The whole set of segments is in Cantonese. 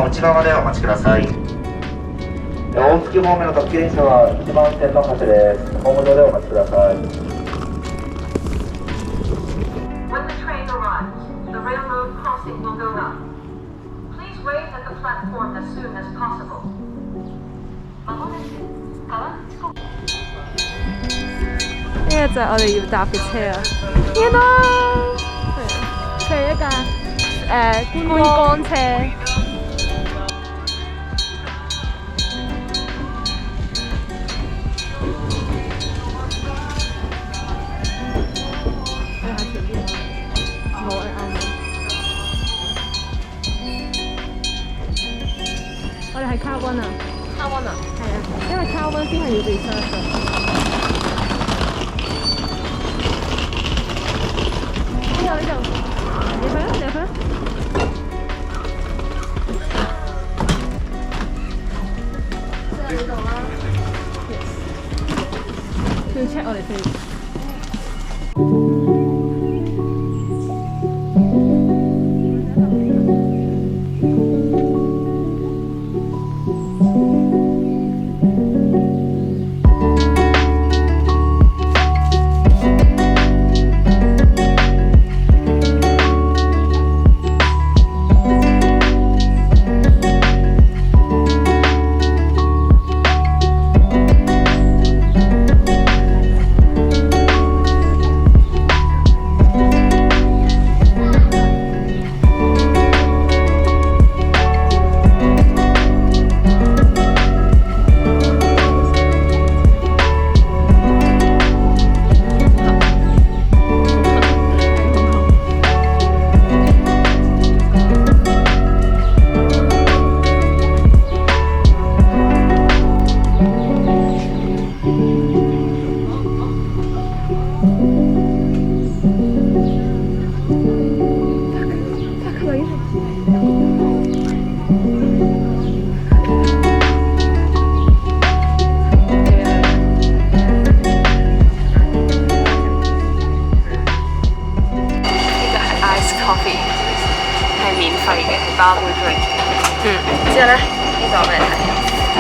内側でお待ちください。大月方面の特急電車は1番線の発です。ホーム上でお待ちください。When the train arrives, the railroad crossing will go up. Please wait at the platform as soon as possible. 呢個就係我哋要搭嘅車啊！見到係一架觀光車。我哋係卡溫啊！卡溫啊！係啊，因為卡溫先係要 research 嘅。呢度，你去啊！你去啊！即係呢度啦。Yes。要 check 我哋先。包杯 drink。之後咧，呢個我俾你睇，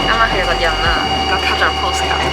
啱啱佢有個印啦，個卡仲有 postcard。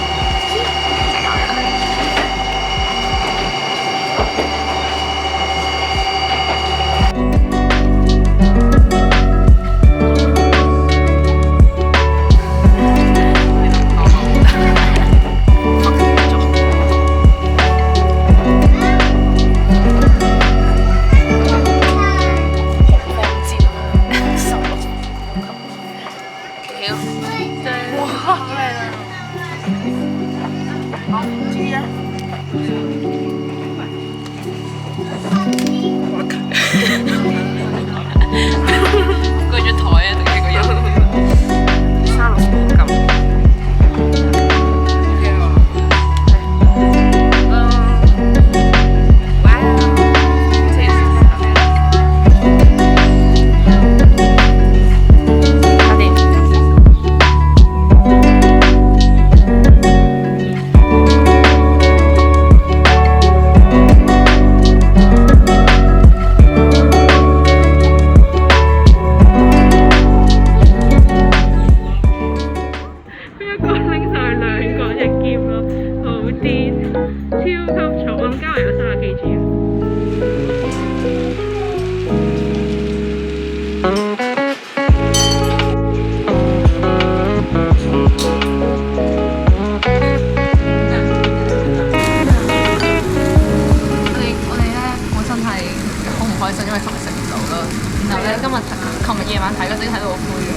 琴日夜晚睇嗰陣睇到好灰啊！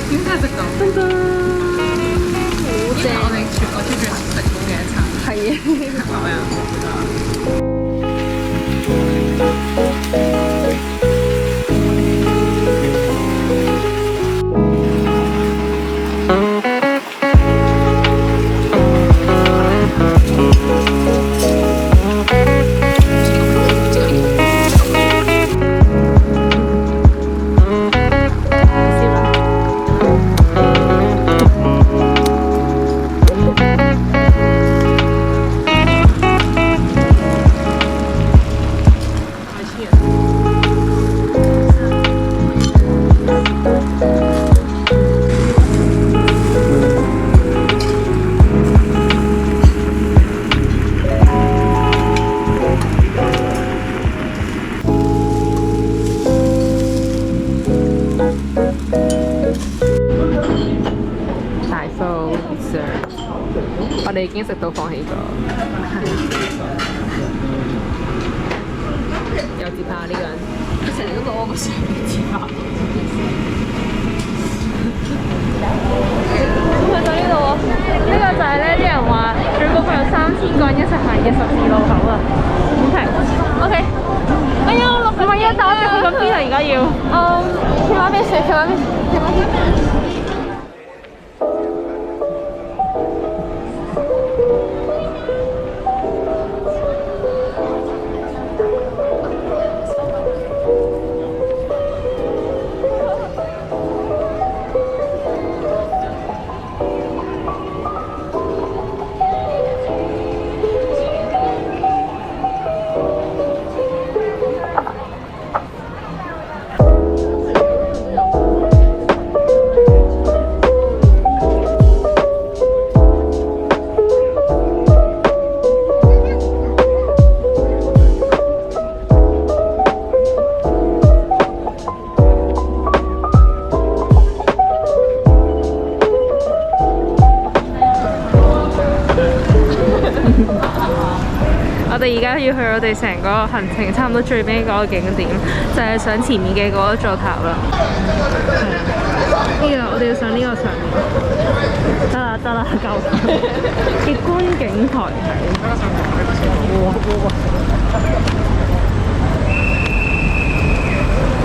點解食到？好正！我哋全個 trip 最成功嘅一餐。係啊！係咪啊？哋已經食到放棄咗。有節拍呢個人，佢成日都攞個上嘅節拍。咁去到呢度喎，呢個就係咧啲人話最高峰有3000個人一齊行嘅十字路口啊。好平。OK。哎呀，我落唔係啊，但我哋去緊邊啊？而家要。去玩咩水？去玩咩？去玩咩？我哋而家要去我哋成個行程差唔多最尾嗰個景點，就係上前面嘅嗰一座塔啦。係啊，呢個我哋要上呢個上面。得啦，夠嘅觀景台係。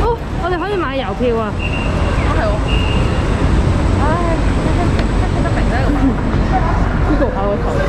哦，我哋可以買郵票啊！係喎。唉，聽得明咧咁。Google 下個頭先。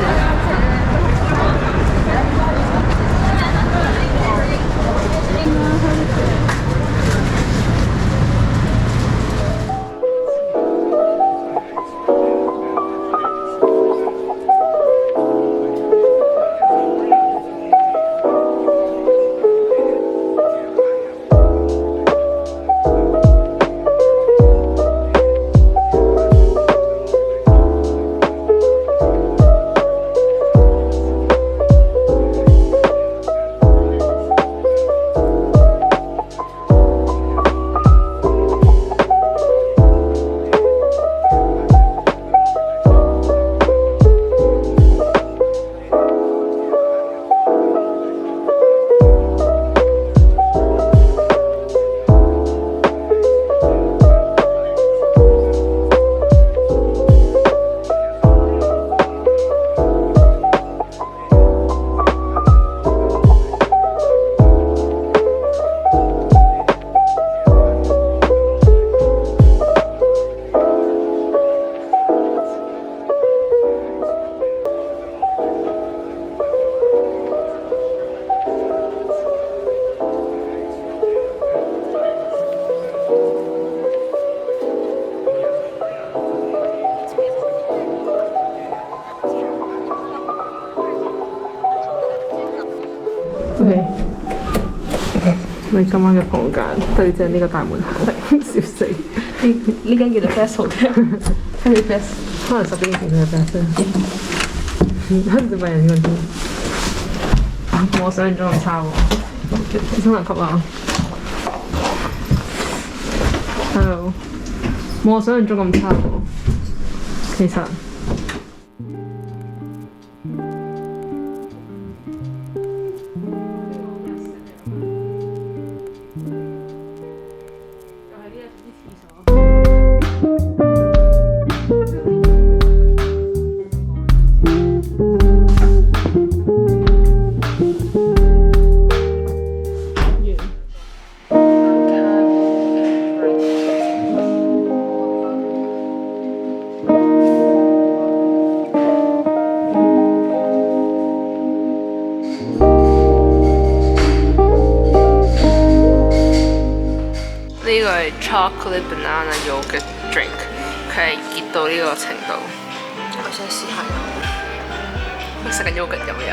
OK， 你今晚嘅房間對正呢個大門口，笑死！呢間叫做 Best Hotel， 係 Best， 可能10幾年前佢係 Best 啦。可能就問人呢個添，冇我想象中咁差喎。真難吸啊 ！Hello， 冇我想象中咁差喎。其實。呢個係 chocolate banana yogurt drink， 佢係熱到呢個程度。我想試下飲，好似食緊 yogurt 咁樣，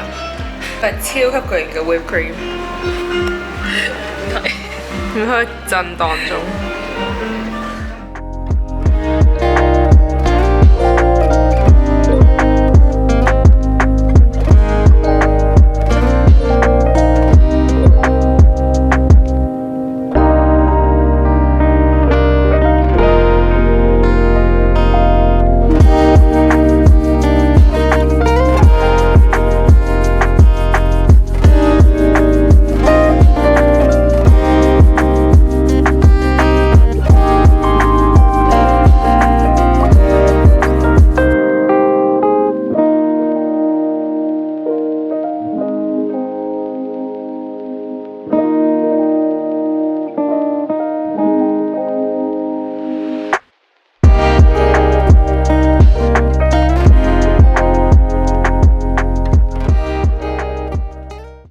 但係超級巨型嘅 whipped cream，唔係震盪中。